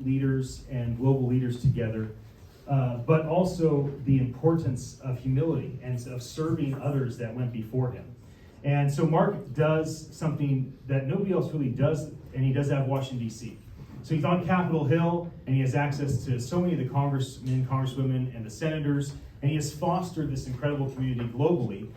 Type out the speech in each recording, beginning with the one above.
leaders and global leaders together, but also the importance of humility and of serving others that went before him. And so Mark does something that nobody else really does, and he does that in Washington, D.C. So he's on Capitol Hill, and he has access to so many of the congressmen, congresswomen, and the senators, and he has fostered this incredible community globally.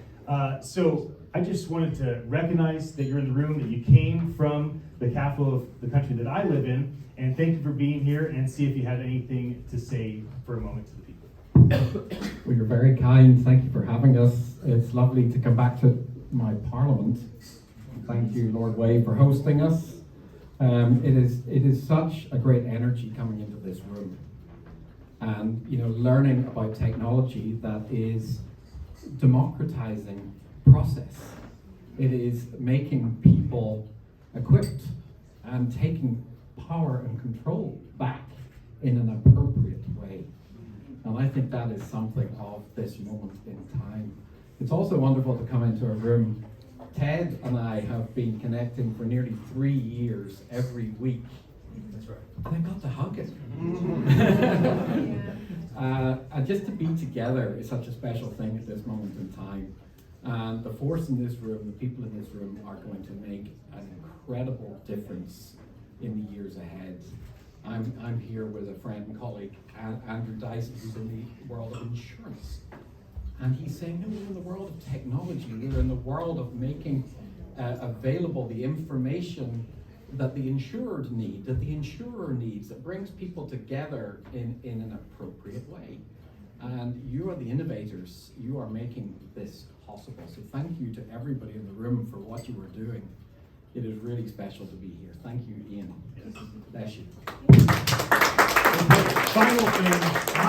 So I just wanted to recognize that you're in the room, that you came from the capital of the country that I live in, and thank you for being here, and see if you had anything to say for a moment to the people. Well, you're very kind. Thank you for having us. It's lovely to come back to my parliament. Thank you, Lord Way, for hosting us. It is such a great energy coming into this room, and learning about technology that is democratizing process. It is making people equipped and taking power and control back in an appropriate way. And I think that is something of this moment in time. It's also wonderful to come into a room. Ted and I have been connecting for nearly 3 years every week. That's right. And I got to hug it. And just to be together is such a special thing at this moment in time. And the force in this room, the people in this room are going to make an incredible difference in the years ahead. I'm here with a friend and colleague, Andrew Dyson, who's in the world of insurance. And he's saying, no, we're in the world of technology. We're in the world of making available the information that the insured need, that the insurer needs, that brings people together in an appropriate way. And you are the innovators. You are making this possible. So thank you to everybody in the room for what you are doing. It is really special to be here. Thank you, Ian. Bless you. Final thing.